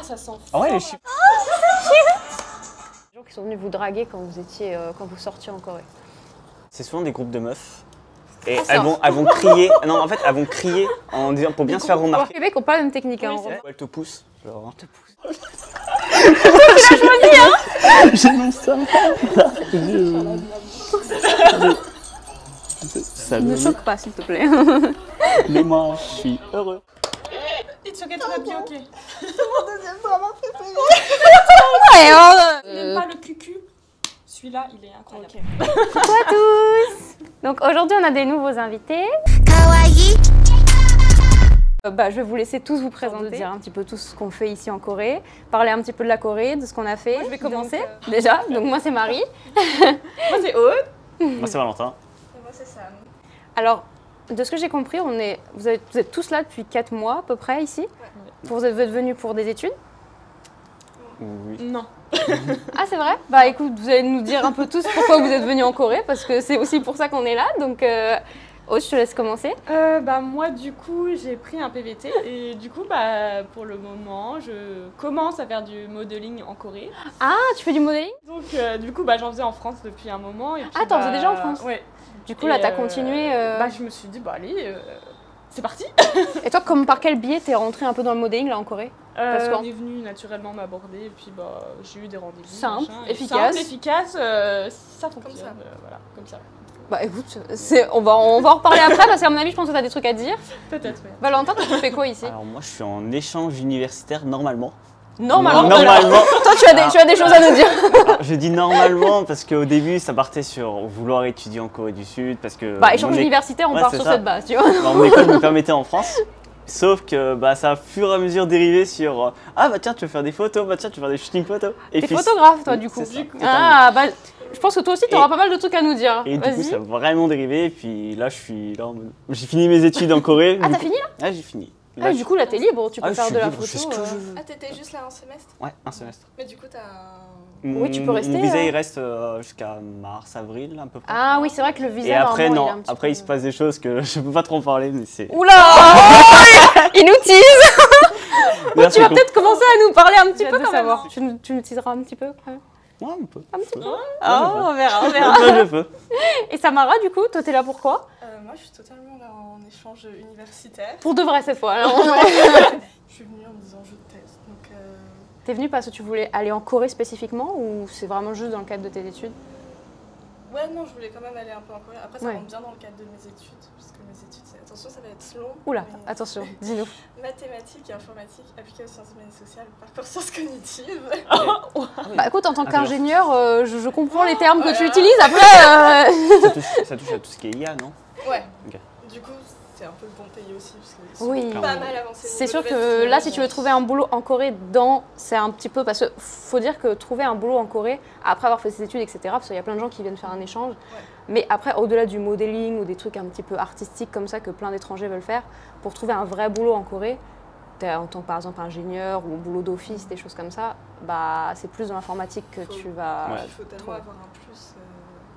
Ah, ça sent Ah ouais, fort, les chips. Les gens qui sont venus vous draguer quand vous étiez, quand vous sortiez en Corée. C'est souvent des groupes de meufs. Et elles vont crier. Non, en fait, elles vont crier en disant pour bien se faire Au remarquer. Québec, on parle la même technique. Hein, Ouais, elle te pousse. Genre, te pousse. j'ai mon sang. Ça Ne choque pas, s'il te plaît. Mais moi, je suis heureux. It's okay, tout va bien, ok. C'est mon deuxième drama préféré. J'aime pas le cucu. Celui-là, il est incroyable. Coucou à tous. Donc aujourd'hui, on a des nouveaux invités. Kawaii. Je vais vous laisser tous vous présenter, dire un petit peu tout ce qu'on fait ici en Corée, parler un petit peu de la Corée, de ce qu'on a fait. Moi, je vais commencer déjà. Donc moi, c'est Marie. Moi, c'est Aude. Moi, c'est Valentin. Et moi c'est Sam. Alors, de ce que j'ai compris, vous êtes tous là depuis 4 mois à peu près ici. Vous êtes venus pour des études? Oui. Non. Ah, c'est vrai? Bah écoute, vous allez nous dire un peu tous pourquoi vous êtes venus en Corée, parce que c'est aussi pour ça qu'on est là. Donc, Aude, je te laisse commencer. Moi, du coup, j'ai pris un PVT et du coup, pour le moment, je commence à faire du modeling en Corée. Ah, tu fais du modeling? Donc, du coup, j'en faisais en France depuis un moment. Et puis, Ah, t'en faisais déjà en France? Ouais. Du coup, là, t'as continué. Je me suis dit, allez, c'est parti. Et toi, par quel biais t'es rentrée un peu dans le modeling là en Corée? Parce On est venu naturellement m'aborder et puis j'ai eu des rendez-vous. Simple, machin, efficace. Simple, efficace, ça fonctionne. Comme ça. Voilà, comme ça. Bah écoute, on va en reparler après parce qu'à mon avis, je pense que t'as des trucs à dire. Peut-être, ouais. Valentin, toi, tu fais quoi ici? Alors, moi, je suis en échange universitaire normalement. Normalement. Normalement. Toi, tu as des choses à nous dire. Alors, je dis normalement parce qu'au début, ça partait sur vouloir étudier en Corée du Sud parce que. Échange mon universitaire, on Ouais, part c'est sur ça. cette base, tu vois. Mon école me permettait en France. Sauf que ça a fur et à mesure dérivé sur tiens, tu veux faire des photos, tiens, tu veux faire des shootings photos. T'es photographe, toi, du coup. C'est ça, Ah, je pense que toi aussi, t'auras pas mal de trucs à nous dire. Et du coup, Vas-y. ça a vraiment dérivé. Et puis là, je suis là en mode. J'ai fini mes études en Corée. Ah, t'as fini là? Ouais, j'ai fini. Ah, du coup, là, t'es libre, tu peux je faire suis de la libre, je fais ce photo. que je veux. Ah, t'étais juste là un semestre? Ouais, un semestre. Mais du coup, t'as un. Oui, tu peux rester, Mon visa, il reste jusqu'à mars, avril, à peu près. Ah oui, c'est vrai que le visa, Et après, normalement, non. il est un petit Après, peu- il se passe des choses que je peux pas trop en parler, mais c'est. Oula. Il nous tease. Là, Tu vas peut-être commencer à nous parler un petit J'ai peu hâte de quand même. savoir. Tu nous teaseras un petit peu quand même. Ouais, un peu. Un petit peu. Ouais, Oh, on verra, on je verra. peux, je peux. Et Samara, du coup, toi, t'es là pour quoi? Moi, je suis totalement là en échange universitaire. Pour de vrai cette fois. Alors, Je suis venue en me disant je teste. Donc, t'es venue parce que tu voulais aller en Corée spécifiquement ou c'est vraiment juste dans le cadre de tes études? ouais, non, je voulais quand même aller un peu en Corée. Après, ça Ouais. rentre bien dans le cadre de mes études. Puisque mes études, attention, ça va être long. Oula, mais attention, dis-nous. Mathématiques et informatique appliquées aux sciences humaines et sociales, parcours sciences cognitives. Bah écoute, en tant Ah, qu'ingénieur, je comprends les termes que tu Voilà. utilises. Après, Ça touche à tout ce qui est IA, non? Ouais. Ok. Du coup, c'est un peu le bon pays aussi. Parce qu'ils sont oui. pas mal avancés. C'est sûr que là, si tu veux trouver un boulot en Corée, c'est un petit peu. Parce qu'il faut dire que trouver un boulot en Corée, après avoir fait ses études, etc., parce qu'il y a plein de gens qui viennent faire un échange. Mais après, au-delà du modeling ou des trucs un petit peu artistiques comme ça que plein d'étrangers veulent faire, pour trouver un vrai boulot en Corée, en tant que par exemple ingénieur ou boulot d'office, des choses comme ça, c'est plus dans l'informatique que tu vas. Ouais. Il faut tellement trouver. avoir un plus.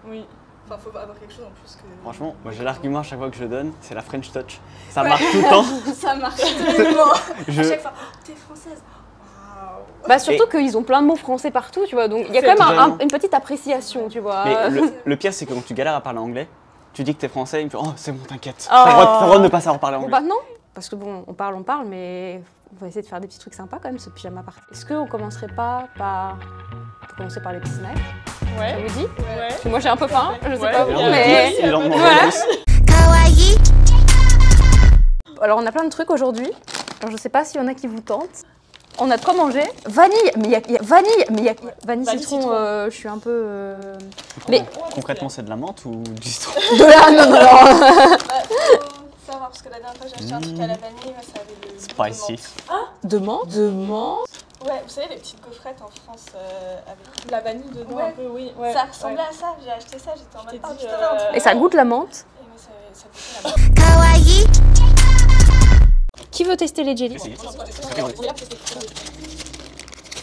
Oui. Enfin, faut avoir quelque chose en plus que. Franchement, moi j'ai l'argument à chaque fois que je donne, c'est la French touch. Ça marche tout le temps. Ça marche tellement. Je- À chaque fois, t'es française. Waouh. Surtout qu'ils ont plein de mots français partout, tu vois. Donc il y a C'est quand même totalement. une petite appréciation, tu vois. Mais le pire, c'est que quand tu galères à parler anglais, tu dis que t'es français, il me fait oh, c'est bon, t'inquiète. Oh. T'as le droit de ne pas savoir parler Bon anglais. bah non, parce que bon, on parle, mais on va essayer de faire des petits trucs sympas quand même, ce pyjama party. Est-ce qu'on commencerait pas par... On peut commencer par les petits snacks, ça Ouais. vous dit? Ouais. Parce que moi j'ai un peu faim, je sais Ouais. pas vous, Et on mais... dit, il en mange Voilà. plus. Kawaii. Alors on a plein de trucs aujourd'hui, alors je sais pas s'il y en a qui vous tentent. On a de quoi manger. Vanille, mais il y a vanille, mais il y a vanille citron, citron. je suis un peu... Mais- Concrètement, c'est de la menthe ou du citron? De là, non. Faut savoir, parce que la dernière fois j'ai acheté un truc à la vanille, moi ça avait le. Spicy. De menthe. De menthe. Ouais, vous savez les petites gaufrettes en France avec. La vanille dedans, Ouais. un peu, oui. Ouais. Ça ressemblait à ça, j'ai acheté ça, j'étais en mode. t'ai Oh dit, putain, un truc. Et ça goûte la menthe. Et moi ça goûtait la Kawaii. Qui veut tester les jellies? Si.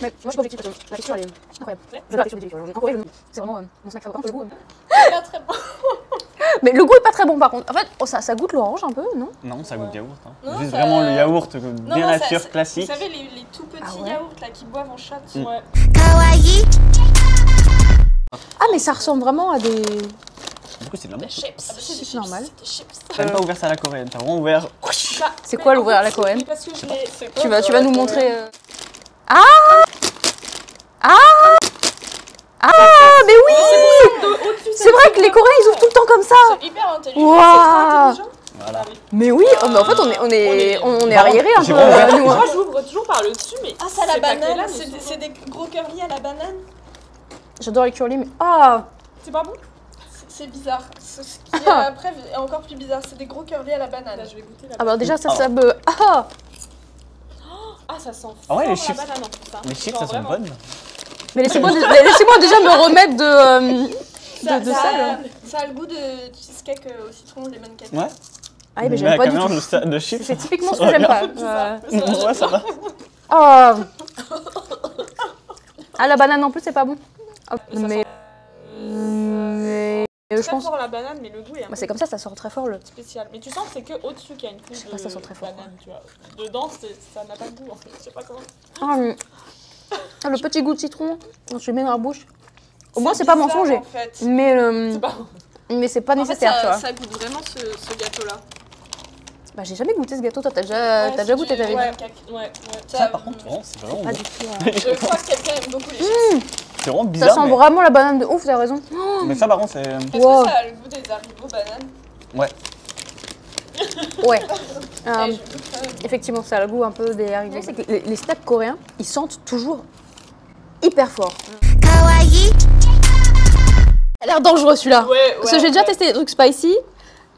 Mais moi je suis pas objective parce que la texture elle est incroyable. J'adore la texture des jellies. En Corée, c'est vraiment mon snack favori. Par contre, le goût. C'est pas très bon. Mais le goût est pas très bon par contre. En fait, ça goûte l'orange un peu, non? Non, ça goûte yaourt. Hein. Non, Juste ça- vraiment le yaourt Non, bien non, nature, Vous classique. savez, les tout petits Ah ouais. yaourts là qui boivent en shot. Mm. Ouais. Ah, mais ça ressemble vraiment à des. Du coup, c'est de la menthe. Chips. C'est normal. Des chips. T'as même pas ouvert ça à la coréenne, t'as vraiment ouvert. C'est quoi l'ouvrir à la coréenne? Mais parce que je l'ai. C'est quoi, Tu vas nous montrer. Ah mais oui. C'est vrai que les Coréens ils ouvrent tout le temps comme ça. C'est hyper intelligent. Waouh. C'est trop intelligent. Voilà. Mais oui, oh, mais en fait on est Par arriérés un j'ai peu, vraiment- nous. Hein. Moi, j'ouvre toujours par le dessus, mais. Ah, ça, la c'est pas banane. là, mais C'est souvent- c'est des gros curly à la banane. J'adore les curly, mais ah, C'est pas bon? C'est bizarre. Ce qui après est encore plus bizarre, c'est des gros curly à la banane. Là, je vais goûter la ah bah déjà ça Ah. me ah. Ah, ça sent Ah ouais, fort les la chips. banane en plus, hein. Les chips, Genre ça sent vraiment. bonnes. Mais laissez-moi déjà me remettre de ça. là. Ça a le goût de cheesecake au citron, lemon cake. Ouais. Ah mais Mais j'aime pas du la tout. caméra de chips. C'est typiquement ce que j'aime pas. Ouais, ça va. Ah. Ah la banane en plus c'est pas bon. Ah, Ça mais je Très pense. fort la banane, mais le goût est un Bah, peu c'est comme ça sort très fort le. spécial. Mais tu sens que c'est que au-dessus qu'il y a une couche sais pas, ça sent très fort, banane, tu vois. Dedans, ça n'a pas de goût en fait. Je sais pas comment. Ah, le petit goût de citron quand tu le mets dans la bouche. Au moins c'est pas bizarre, mensonger. En fait. Mais c'est pas En fait, nécessaire, tu vois. ça goûte vraiment ce gâteau-là. Bah j'ai jamais goûté ce gâteau, toi t'as déjà goûté ta vie. Ouais, ouais. Ça, par contre, vraiment, c'est vraiment Pas bon. du tout. Hein. Je crois que quelqu'un aime beaucoup les chips. C'est vraiment Ça bizarre. sent vraiment la banane de ouf, t'as raison. Mais ça, par contre, c'est. Est-ce Wow. que ça a le goût des haricots bananes? Ouais. Ouais. Et je goûte quand même. Effectivement, ça a le goût un peu des haricots. C'est que les snacks coréens, ils sentent toujours hyper fort. Ça a l'air dangereux celui-là. Ouais, Parce que j'ai déjà testé des trucs spicy,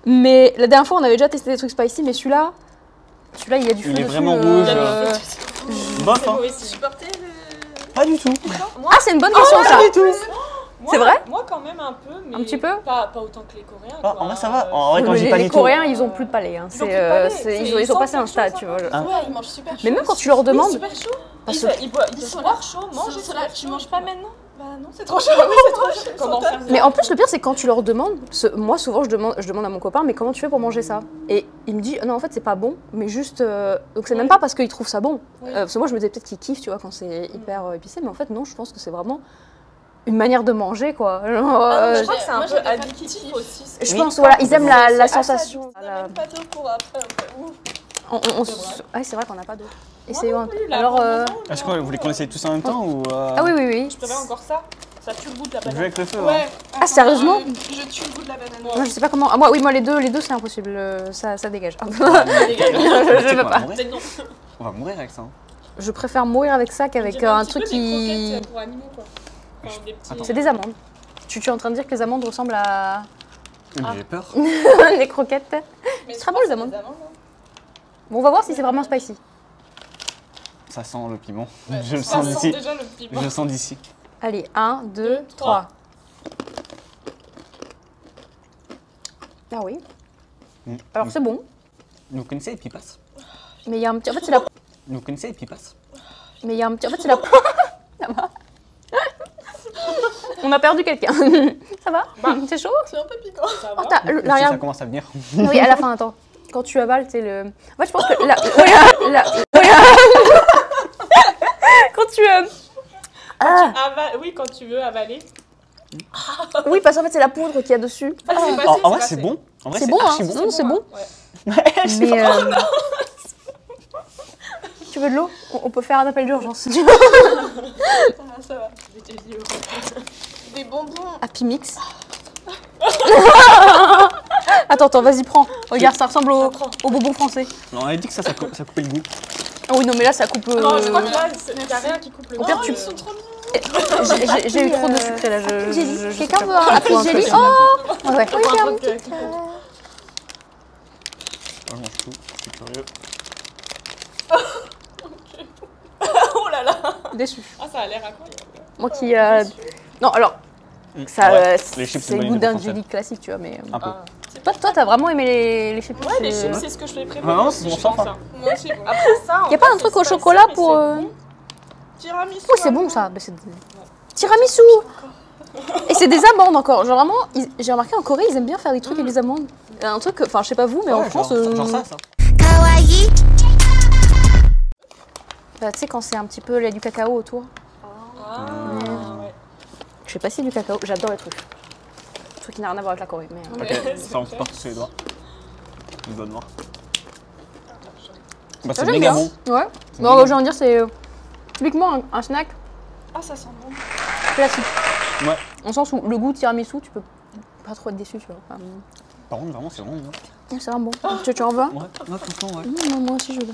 mais la dernière fois on avait déjà testé des trucs spicy, mais celui-là il y a du feu Il est dessus, vraiment rouge. Bof, C'est hein. mauvais Vous signe. supportez le... Pas du tout. Ah c'est une bonne question ça. Moi, C'est vrai? Moi, quand même un peu, mais Un petit peu? pas autant que les Coréens. Ah, quoi. en vrai, ça va. En vrai, quand Mais j'ai pas les du tout. Coréens ils ont plus de palais. Hein. Ils ont plus de palais. Ils ont passé un sentent stade, quelque tu chose, vois. ça. Ah. Ouais, ils mangent super chaud. Mais même quand tu leur demandes, Super chaud. parce que- Ils peuvent sont boire là. chaud, manger Sont là, tu manges pas maintenant? Bah non, c'est trop chaud. Comment faire mais en plus le pire c'est quand tu leur demandes, moi souvent je demande à mon copain mais comment tu fais pour manger ça? Et il me dit non en fait c'est pas bon, mais juste donc c'est même pas parce qu'il trouve ça bon. Parce que moi je me disais peut-être qu'il kiffe tu vois quand c'est hyper épicé, mais en fait non je pense que c'est vraiment une manière de manger quoi. Je j'ai- crois que c'est un moi, peu j'ai des addictif aussi. Je Oui. pense voilà ils aiment la C'est sensation. On a même pas d'eau pour après. Ouf. Ouais, c'est vrai qu'on n'a pas d'eau. Moi Essayons non un plus, peu. là, Alors pour le moment, Est-ce non. que vous les connaissez tous en même temps ou. ah oui. Je préfère encore ça. Ça tue le goût de la Je vais banane. avec le feu. hein. Ouais. Ah, sérieusement Je tue le goût de la banane. Moi, je sais pas comment. Ah, moi les deux c'est impossible. Ça dégage. Ouais, Je veux pas. Mais non. On va mourir avec ça. hein. Je préfère mourir avec ça On qu'avec dirait un petit truc peu des qui. croquettes pour animaux, quoi. Enfin, des petits- Attends. C'est des amandes. Tu es en train de dire que les amandes ressemblent à Mais j'ai peur. des croquettes. Mais C'est je très bon, pense les que amandes. hein. Bon, on va voir si c'est vraiment spicy. Ça sent le piment. Ouais, Je le Ça sens sent d'ici. déjà le piment. Je le sens d'ici. Allez, 1, 2, 3. Ah oui. Alors c'est bon, Vous connaissez les pipas? mais il y a un petit. En fait, c'est la. Vous connaissez les pipas? Mais il y a un petit. En fait, c'est la. Ça va. On a perdu quelqu'un. Ça va? C'est chaud? C'est un peu piquant. Ça Oh, va. t'as Si, ça l'arrière. commence à venir. Oui, à la fin, attends. Quand tu avales, c'est le. En fait, je pense que quand tu. Oui, quand tu veux avaler. Oui, parce qu'en fait, c'est la poudre qu'il y a dessus. Ah, c'est passé, En vrai, passé. c'est bon. En vrai, C'est bon, hein? archi bon. Non, c'est bon. Ouais. Mais. Tu veux de l'eau? On peut faire un appel d'urgence. Ah, ça va. Des bonbons. Happy Mix. Attends, vas-y, prends. Regarde, ça ressemble au bonbon français. On avait dit que ça coupait le goût. Ah oui, non, mais là, ça coupe. Non, je crois que là, il n'y a rien qui coupe le Au goût. pire, tu- Ils sont trop mignons. J'ai eu trop de sucre là. Quelqu'un veut un un Happy truc. Jelly? Oh ouais. Faut un truc, qui coupe. Je mange tout. Je suis curieux. Oh là là. Déçu. Ah, ça a l'air incroyable. Moi qui. Non, alors, ça, Ouais, les chips, c'est le une goût bonne idée pour d'Angélique classique, tu vois, mais. Un peu. Ah. Toi, t'as vraiment aimé les chips? Ouais, les chips, c'est ce que je fais préférer. Ah non, c'est mon sang, ça. Moi aussi, bon. Après ça, Y a pas un truc au chocolat pour. Tiramisu. Oh, c'est bon ça. Bah, c'est- Tiramisu. Et c'est des amandes encore. Genre vraiment, j'ai remarqué en Corée, ils aiment bien faire des trucs avec des amandes. Un truc, enfin je sais pas vous, mais en Ouais, France... genre ça. Bah, tu sais quand c'est un petit peu lait du cacao autour. Ah, ouais. Je sais pas si c'est du cacao, j'adore les trucs. Truc qui n'a rien à voir avec la Corée, mais... Ok, ça on se porte sur les doigts. Les doigts noirs. Bah, Ça, c'est j'aime méga bien. bon. Ouais. C'est Bon, méga j'ai envie de dire, c'est typiquement un snack Ah, ça sent bon. classique. Ouais. En sens où le goût tiramisu, tu peux pas trop être déçu, tu vois. Enfin, Par contre, vraiment, c'est vraiment bon. c'est vraiment bon. Tu en veux un? Ouais, franchement, ouais. Moi aussi, je veux.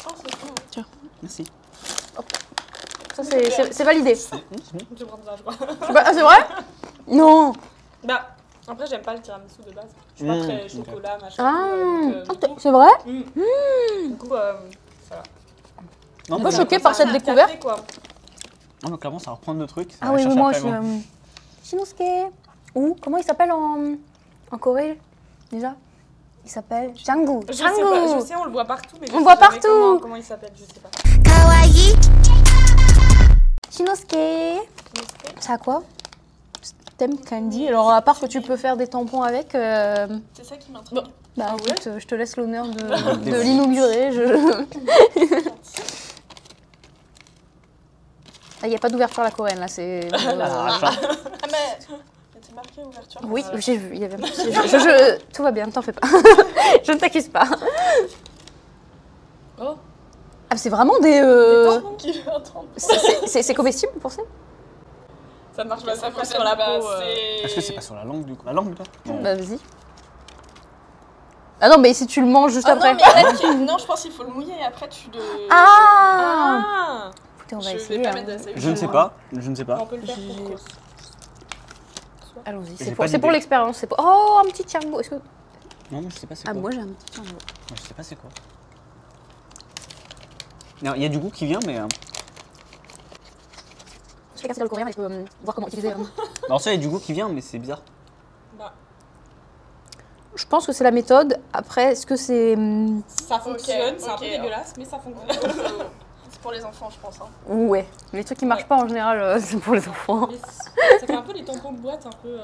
Oh, c'est bon. Merci. Ça, c'est validé. C'est bon. Je vais prendre ça, je crois. Ah, c'est vrai? Non. Bah, après, j'aime pas le tiramisu de base. Je suis pas très ok. chocolat, machin. Ah, du coup, c'est vrai? du coup, ça va. Non, peu mais choquée Ça par va cette faire découverte. café, quoi. Non, mais clairement, ça va reprendre de trucs. Ça Ah va oui, chercher moi après, aussi. Shinosuke. Ou comment il s'appelle en Corée déjà? Il s'appelle Jangu. Je sais pas, je sais, on le voit partout, mais je On sais voit jamais partout. Comment il s'appelle, je sais pas. Shinosuke. Ça a quoi? Stem candy. Alors à part que tu peux faire des tampons avec, C'est ça qui m'intrigue. bah écoute, je te laisse l'honneur de Désolé. l'inaugurer. Il n'y a pas d'ouverture à la coréenne là, c'est. Ah, ça. Ah, mais c'est marqué ouverture. Oui, j'ai vu. Il y avait... Tout va bien, ne t'en fais pas. Je ne t'accuse pas. Oh, Ah, c'est vraiment des. Pardon, qui veut entendre. C'est comestible, vous pensez? ça marche pas, ça Ça passe sur la peau. Est-ce que c'est pas sur la langue du coup? La langue, toi? Non. Bah vas-y. Ah non, mais si tu le manges juste Ah après. non, mais peut-être non, je pense qu'il faut le mouiller et après tu le. Ah Ah, Écoutez, on va Je essayer. vais pas hein. mettre de la salive. Je ne sais pas. Je ne sais on pas. peut le faire J'ai- pour Allons-y, J'ai c'est pas pour d'idée. l'expérience. C'est pour... Oh, un petit tiambo. Est-ce que... Non, moi, je sais pas c'est Ah, quoi. moi j'ai un petit tiambo. Moi, je sais pas c'est quoi. Non, il y a du goût qui vient, mais. Je sais pas si dans le coréen, mais je peux voir comment utiliser. Alors, ça, il y a du goût qui vient, mais c'est bizarre. Bah, Je pense que c'est la méthode. Après, est-ce que c'est. ça fonctionne, c'est un ok. peu dégueulasse, mais ça fonctionne. C'est pour les enfants, je pense. Hein. Ouais. Les trucs qui marchent pas en général, c'est pour les enfants. Mais ça fait un peu les tampons de boîte, un peu.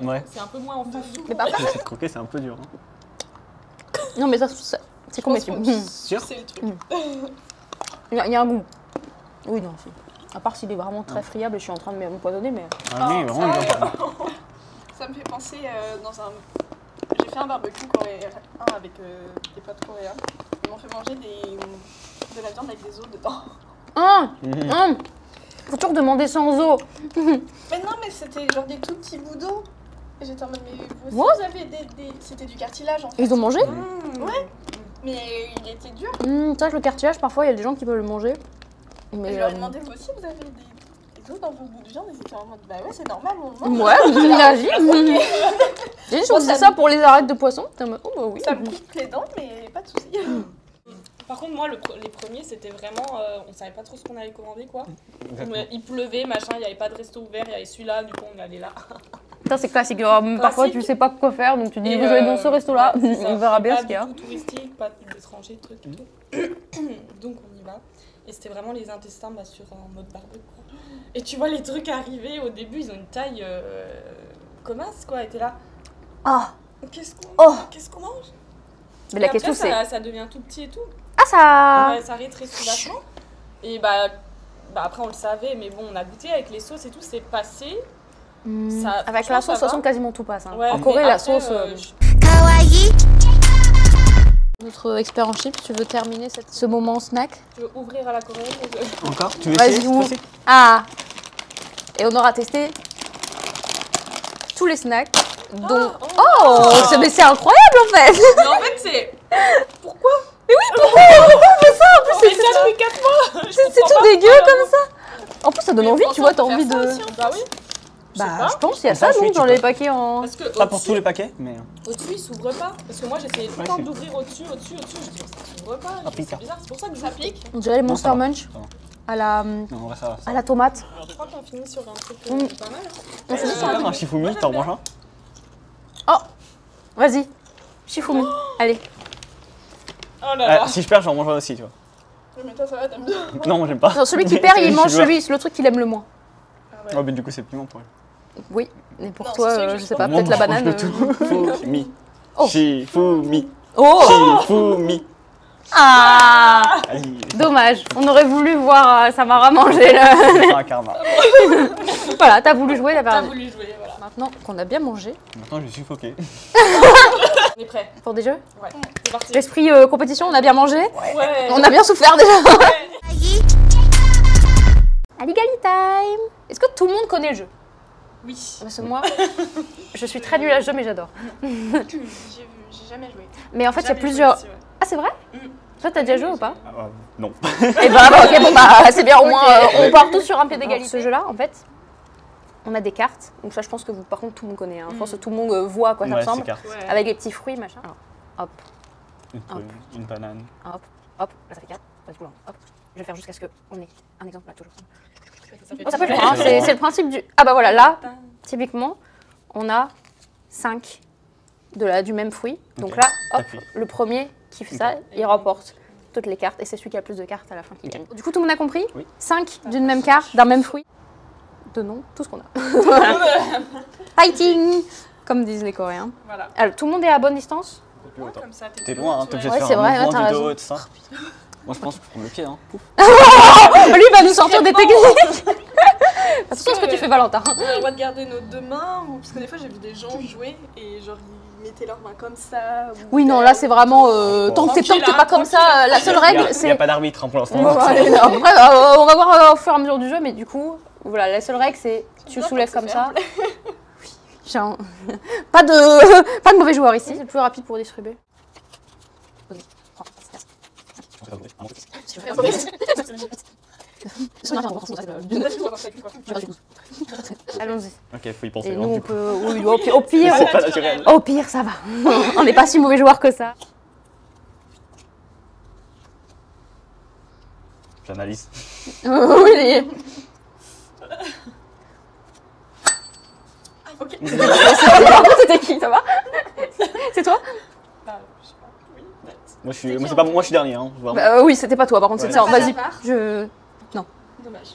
Ouais. C'est un peu moins en foufou. Mais par contre, Cette croquer, c'est un peu dur. Hein. non, mais ça c'est comestible. Sûr? C'est le truc. Il y a un goût. Oui, non, si. À part s'il est vraiment très friable et je suis en train de m'empoisonner, mais. Ah, mais vraiment, il est bien. Ça me fait penser dans un. J'ai fait un barbecue coréen avec des potes coréens. Ils m'ont fait manger de la viande avec des os dedans. Faut toujours demander sans eau. Mais non, mais c'était genre des tout petits bouts d'eau. Et j'étais en mode, mais vous aussi, What vous avez des. C'était du cartilage en fait. Ils ont mangé Ouais. Mais il était dur. C'est vrai que le cartilage, parfois, il y a des gens qui peuvent le manger. Et Mais. je leur ai demandé, vous aussi, vous avez des os dans vos bouts de viande. Ils étaient en mode, bah ouais, c'est normal, on le mange. Ouais, réagis. J'ai dit, on faisait ça pour les arêtes de poisson. T'es en mode, oh bah oui. Ça me coupe les dents, mais pas de soucis. Par contre, moi, les premiers, c'était vraiment. On savait pas trop ce qu'on allait commander, quoi. Exactement. Il pleuvait, machin, il n'y avait pas de resto ouvert, il y avait celui-là, du coup, on allait là. Ça, c'est classique. Parfois, tu sais pas quoi faire, donc tu dis, Et, vous allez dans ce resto-là, ouais, c'est ça. on verra bien Pas ce qu'il y a. du tout touristique, pas d'étrangers, de trucs et tout. Donc on y va. Et c'était vraiment les intestins sur en mode barbecue, quoi. Et tu vois les trucs arriver, au début, ils ont une taille commasse, quoi. Et t'es là, Ah, qu'est-ce qu'on mange? mais Et la après, question c'est. ça devient tout petit et tout. Ah, ça. Ouais, ça rétrécit vachement. Et bah, après, on le savait, mais bon, on a goûté avec les sauces et tout, c'est passé. Ça- Avec franchement, la sauce, de ça toute façon, va. quasiment tout passe. hein. Ouais, En mais Corée, la après, sauce. je- Notre expert en chips, tu veux terminer ce moment snack? Tu veux ouvrir à la coréenne Encore? Tu veux Vas-y, essayer cette ouvre. fois-ci? Ah. Et on aura testé tous les snacks. Dont... Oh, mais c'est incroyable en fait. Mais en fait, c'est. Pourquoi On fait ça en plus, on fait ça depuis 4 mois Je c'est comprends tout pas dégueu pourquoi, comme ça. En plus, ça donne Mais envie, tu franchement, vois, t'as on peut envie faire ça de. aussi, hein. Bah oui. Bah, pas. je pense qu'il y a Ça, ça, oui, donc, tu dans peux. les paquets en. Parce que Pas pour au-dessus- tous les paquets, mais. Au-dessus, il s'ouvre pas. Parce que moi, j'essayais tout le Ouais, temps c'est- d'ouvrir au-dessus. Je dis, ça s'ouvre pas. Ah, pique. C'est bizarre, c'est pour ça que ça pique. On dirait les Non, ça Monster va, Munch ça va. à la, Non, en vrai, ça va. à la tomate. Je crois qu'on finit sur un truc Mm. pas mal. On finit sur un Super, un shifumi, t'en manges un? Oh, vas-y, Shifumi. Allez. Oh là là. Si je perds, j'en mange un aussi, tu vois. Mais toi, ça va, t'aimes bien. Non, moi j'aime pas. Non, celui qui perd, il Je mange suis le truc qu'il aime le moins. Oh, mais du coup, c'est piment pour elle. Oui, et pour Non, toi, c'est sûr que je je sais pense pas, peut-être la banane. Shifumi. Oh. Shifumi. Oh Shifumi. Ah Allez, Dommage, on aurait voulu voir Samara manger là. c'est un karma. Voilà, t'as voulu jouer, t'as T'as perdu. voulu jouer, voilà. Maintenant qu'on a bien mangé, Maintenant, je suis suffoqué. On est prêt. pour des jeux, Ouais, c'est parti. l'esprit compétition, on a bien mangé, Ouais. on a bien souffert déjà. Ouais. Aligali time. Est-ce que tout le monde connaît le jeu? Oui. Parce que moi, je suis très nulle à ce jeu, mais j'adore. J'ai jamais joué. Mais en fait, il y a Jamais plusieurs... joué aussi, ouais. Ah, c'est vrai? Toi, t'as déjà joué ou pas? Non. Eh bah, ok, bon bah, c'est bien, au moins, on part tous sur un pied d'égalité. Ce jeu-là, en fait, on a des cartes. Donc ça, je pense que vous, par contre, tout le monde connaît. Hein. Je pense que tout le monde voit à quoi ça Ouais, ressemble. c'est carte. Ouais. Avec les petits fruits, machin. Alors, hop, Une prune, une banane. hop, hop. Là, ça fait 4. Pas du coup, là, hop. Je vais faire jusqu'à ce qu'on ait un exemple là, toujours. Oh, ça peut être, hein, c'est le principe du... Ah bah voilà, là, typiquement, on a 5 du même fruit. Donc Ok. là, hop, T'appuies. le premier qui fait ça, il remporte toutes les cartes. Et c'est celui qui a le plus de cartes à la fin qui gagne. Du coup, tout le monde a compris? Oui. 5 d'une même carte, d'un même fruit. De nom, tout ce qu'on a. Voilà. Fighting, comme disent les Coréens. Voilà. Alors, tout le monde est à bonne distance? Ouais, comme ça, T'es loin, hein, t'es obligé de Ouais, faire c'est un vrai, mouvement t'as du raison. dos et tout ça. Moi, je pense que je prends le pied. Hein. Pouf. Lui va nous sortir des techniques. Attention à ce que tu fais, Valentin. On a le droit de garder nos deux mains ou... Parce que des fois j'ai vu des gens jouer et genre ils mettaient leurs mains comme ça. Ou... Oui, non, là c'est vraiment. Tant que t'es Tranquille, pas comme ça, la seule Il règle n'y a c'est. pas d'arbitre hein, pour l'instant. Bon, allez, non, après, on va voir au fur et à mesure du jeu, mais du coup, voilà, la seule règle c'est tu bien soulèves quand comme c'est ça. Genre, pas de mauvais joueur ici, c'est le plus rapide pour distribuer. Allons-y. Ok, faut y penser. Et hein, nous, on du coup. peut. Oui, au pire, C'est pas naturel. au pire, ça va. On n'est pas si mauvais joueur que ça. J'analyse. Oui, les- Ok. C'était qui, ça va? C'est toi? Bah, je sais pas. Oui, peut-être. Moi, c'est pas moi, je suis dernier. Hein, vraiment. Bah, oui, c'était pas toi, par contre, Ouais. c'était ça. Vas-y, Ça part. je. Dommage.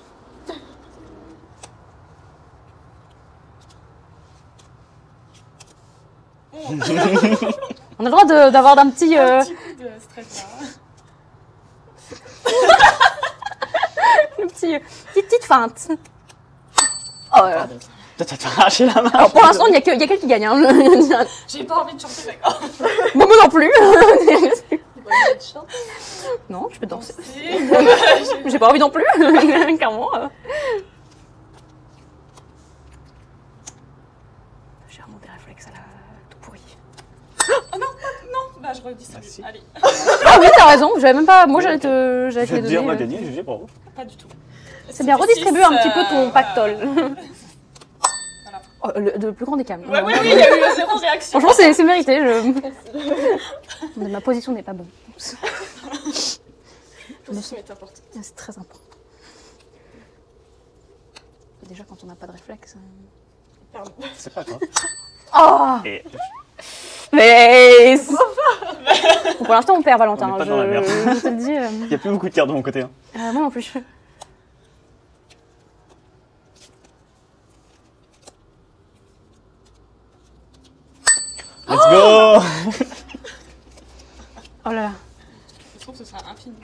On a le droit d'avoir d'un petit. Un petit coup de stress là. Une petite feinte. Oh là là. T'as arraché la main. Alors pour l'instant, il y a quelqu'un qui gagne. Hein. J'ai pas envie de chanter, d'accord. Bon, moi non plus. chance. Non, je peux danser. J'ai- J'ai pas envie non plus, clairement. J'ai vraiment des réflexes à la tout pourri. Non, bah je redistribue. Merci. Allez, Ah oui, t'as raison. J'avais même pas. Moi, Oui, j'allais ok. te Je vais te te les dire, on va donner. gagner, GG, bravo. pas du tout. C'est bien, redistribue un petit peu ton pactole. Voilà. Oh, le plus grand des calmes. Ouais, oui, oui, il y a eu zéro réaction. Franchement, c'est mérité. Ma position n'est pas bonne. Position est importante. C'est très important. Déjà, quand on n'a pas de réflexe. Pardon. C'est pas grave. Oh Et Mais Pour l'instant, on perd, Valentin. On est pas dans la merde. Je te le dis. il n'y a plus beaucoup de cartes de mon côté. Hein. Moi non plus. Let's go. Oh là là. Je trouve que ce sera infini.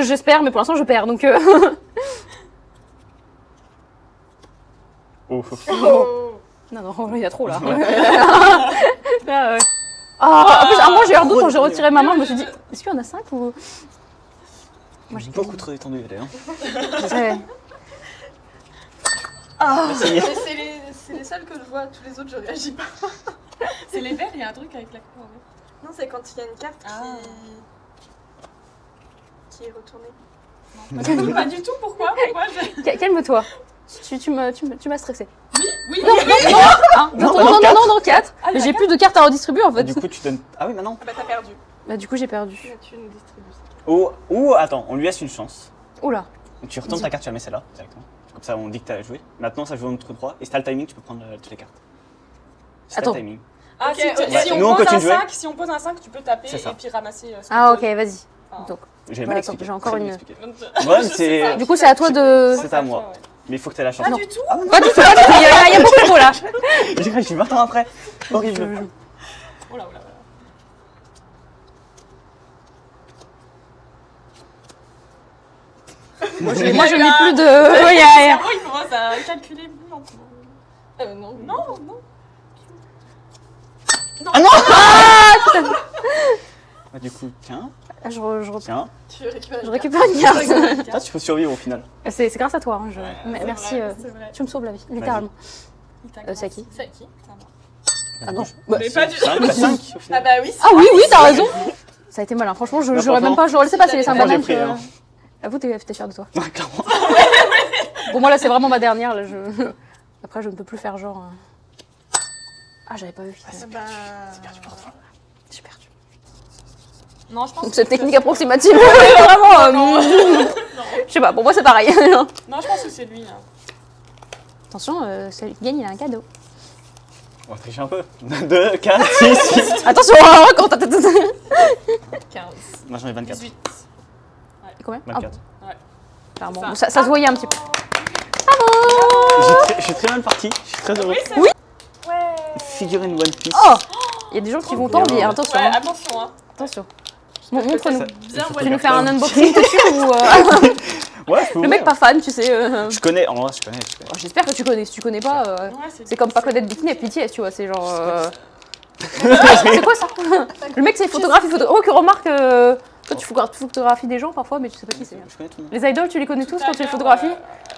J'espère, mais pour l'instant, je perds. Donc. Oh. Oh. Non, non, il y a trop là. Là, en plus, moi j'ai eu un doute quand j'ai retiré ma main. Je me suis dit, est-ce qu'il y en a 5 ou. Moi j'ai Beaucoup trop détendu, elle est. Hein. Ouais. Merci. Mais c'est les seuls que je vois, tous les autres je réagis pas. C'est les verts, il y a un truc avec la couleur. Non, c'est quand il y a une carte Ah. qui est retournée. Pas du tout, pourquoi Calme-toi. Tu m'as stressé. Oui, Non, non, 4. Ah, il y a J'ai plus de cartes à redistribuer en fait. Du coup, tu donnes. Ah oui, maintenant. Ah bah t'as perdu. Bah, du coup, j'ai perdu. Là, tu nous distribues. Ou attends, on lui laisse une chance. Oula. Tu retournes ta carte, tu la mets celle-là, directement. Comme ça, on dit que t'as joué. Maintenant, ça joue en notre droit. Et si t'as le timing, tu peux prendre toutes les cartes. Si t'as Attends. le timing. Ah, Ok, si, ok. si Nous, on on pose un continue de jouer. 5, si on pose un 5, tu peux taper C'est ça. et puis ramasser ce que Ah, ok, tu veux. vas-y. Ah. Donc, J'ai Ouais, mal attends, expliqué. j'ai encore Très une- bien expliqué. Ouais, mais c'est. du coup, c'est à toi de. C'est à moi. Mais il faut que tu aies la chanson. Pas du tout. Pas du tout, pas du tout. Il y a beaucoup de mots là. J'ai cru que je suis 20 ans après. Horrible. Oh là, oh là, oh là. Moi je mets plus de. Le Ouais, cerveau, il commence à calculer plus lentement. Non, non, non. Ah non Bah, du coup, tiens, je tiens. Tu récupères récupère une carte. Toi, tu peux survivre au final. C'est grâce à toi. Hein, Ouais, merci. C'est vrai. Tu me sauves la vie, littéralement. C'est à qui? C'est à qui? C'est à moi. Ah non. Mais pas du tout. 5 au Ah final. bah oui. Ah oui, oui, t'as raison. Ça a été malin. Franchement, Bah, j'aurais même pas. J'aurais laissé passer les 5 Franchement, j'ai bananes. pris, hein. Avoue, t'es fière de toi. Ouais, clairement. Bon, moi là, c'est vraiment ma dernière. Là, après, je ne peux plus faire genre. Ah, j'avais pas vu. C'est perdu pour toi. J'ai perdu. Non, je pense que Cette c'est technique approximative, vraiment. Je sais pas, pour moi, c'est pareil. Non, je pense que c'est lui. Là. Attention, celui qui gagne, il a un cadeau. On va tricher un peu. 2, 4, 6, 8. Attention, quand t'as. 15. Moi, j'en ai 24. 18. Combien? 24. Clairement. Ça. Bon, ça se voyait un petit peu. Je suis très mal parti. Je suis très heureux. Oui. Ouais. Figurine One Piece. Oh, il y a des gens qui vont t'envier, attention. Ouais, hein. attention. Hein. Attention. Montre-nous. Ça- Bien, il faut ouais. Tu nous faire faire un ça. unboxing dessus ou. Ouais, je peux Le mec ouvrir. pas fan, tu sais. Je connais, en vrai, je connais. Oh, j'espère que tu connais. Si tu connais pas, Ouais, c'est comme pas connaître BTS, tu vois. C'est genre. C'est quoi ça? Le mec, c'est photographie. Oh, que remarque. Toi, tu photographies des gens parfois, mais tu sais pas qui c'est. Je connais tout le monde. Les idoles, tu les connais tous Tout à quand tu les l'heure, photographies?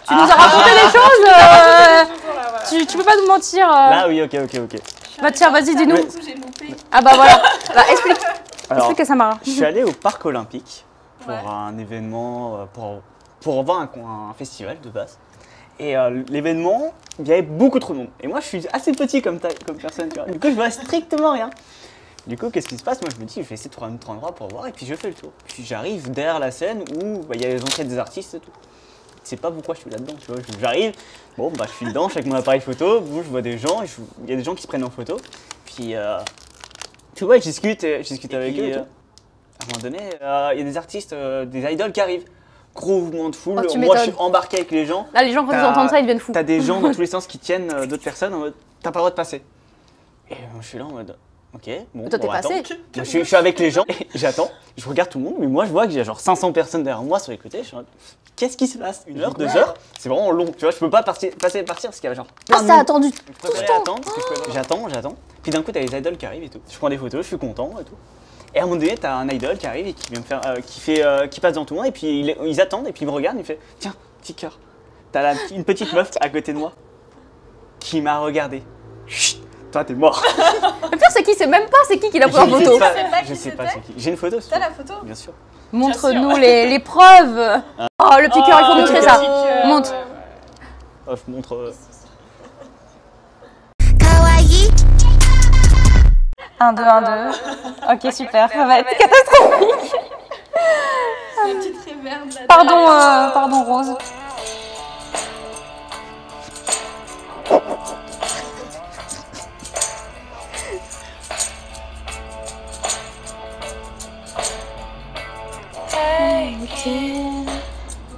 Tu nous as raconté des choses tu peux pas nous mentir. Là, oui, ok. Bah tiens, vas-y, dis-nous. Ouais. J'ai loupé. Ah bah voilà. Bah, explique. Alors, Explique à Samara. je suis allé au parc olympique pour Ouais. un événement, pour voir un festival de base. Et l'événement, il y avait beaucoup trop de monde. Et moi, je suis assez petit comme personne, tu vois. Du coup, je vois strictement rien. Du coup, qu'est-ce qui se passe? Moi, je me dis, je vais essayer de trouver un autre endroit pour voir, et puis je fais le tour. Puis j'arrive derrière la scène où bah, il y a les entrées des artistes et tout. Je sais pas pourquoi je suis là-dedans, tu vois. J'arrive, bon, bah, je suis dedans, je suis avec mon appareil photo, bon, je vois des gens, il y a des gens qui se prennent en photo. Puis, tu vois, je discute avec eux. À un moment donné, il y a des artistes, des idoles qui arrivent. Gros mouvement de foule, Oh, tu moi je suis m'étonnes. embarqué avec les gens. Là, les gens, quand ils T'as- entendent ça, ils deviennent fous. T'as des gens dans tous les sens qui tiennent d'autres personnes en mode t'as pas le droit de passer. Et je suis là en mode ok, bon, Toi, t'es on passé. attend. Moi, je suis avec les gens, et j'attends, je regarde tout le monde, mais moi je vois qu'il y a genre 500 personnes derrière moi sur les côtés. Je suis en mode, qu'est-ce qui se passe? 1 heure, 2 heures? C'est vraiment long, tu vois, je peux pas partir parce qu'il y avait genre. Ah, ça a attendu. Je préférais attendre, parce que j'attends. Puis d'un coup, t'as les idoles qui arrivent et tout. Je prends des photos, je suis content et tout. Et à un moment donné, t'as un idol qui arrive et qui vient me faire, qui passe dans tout le monde et puis ils attendent et puis ils me regardent, il me fait tiens, petit cœur. T'as une petite meuf à côté de moi qui m'a regardé. Chut, toi t'es mort. Le pire, c'est qui? C'est même pas c'est qui l'a pris en Je photo. sais pas, sais pas je qui sais pas c'était. c'est qui. J'ai une photo. T'as la photo? Bien sûr. Montre-nous les preuves. Oh, le petit cœur, il faut montrer ça. Montre. Oh, je montre. 1, 2, 1, 2. Ok, super. Ça va être catastrophique. La petite réverb là. Pardon, Rose.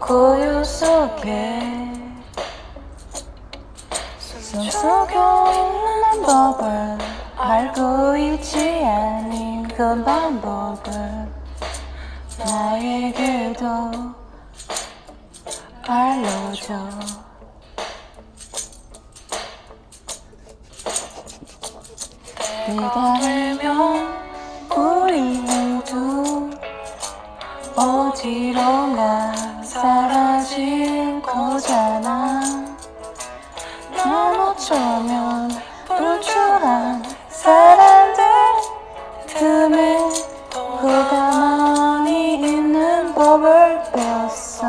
고요 속에 숨속여 있는 법을 알고 있지 않은 그 방법을 나에게도 알려줘. 네가 알면 우리 모두 어디론가 사라진 거잖아. 넌 어쩌면 불출한 사람들 틈에 그 가만히 있는 법을 배웠어.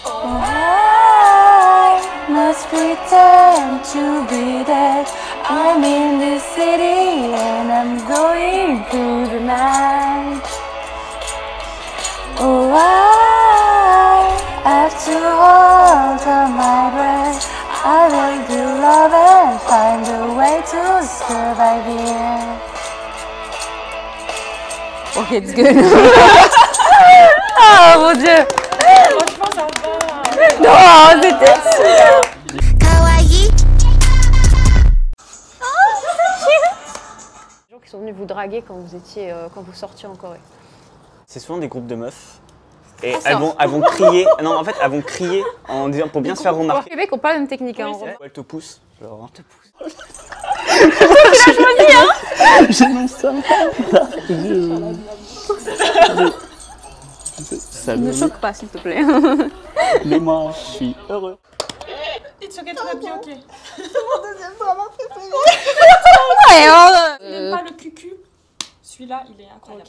Oh, I must pretend to be that I'm in this city and I'm going through the night. Oh, I have to hold on my breath. I want to love and find a way to survive here. Okay, it's good. Oh mon dieu. Franchement, ça va. Oh, c'était... Les gens qui sont venus vous draguer quand vous sortiez en Corée. C'est souvent des groupes de meufs. Et elles vont crier. Non, en fait, elles vont crier en disant pour bien se faire Au remarquer. Québec, on parle de même technique. Hein, Ouais, elles te poussent. Genre, hein. te pousse. J'annonce ça. Ça Ne choque pas, s'il te plaît. Mais moi, je suis heureux. It's okay to not be okay. Ouais, J'aime pas le cucu. Celui-là, il est incroyable.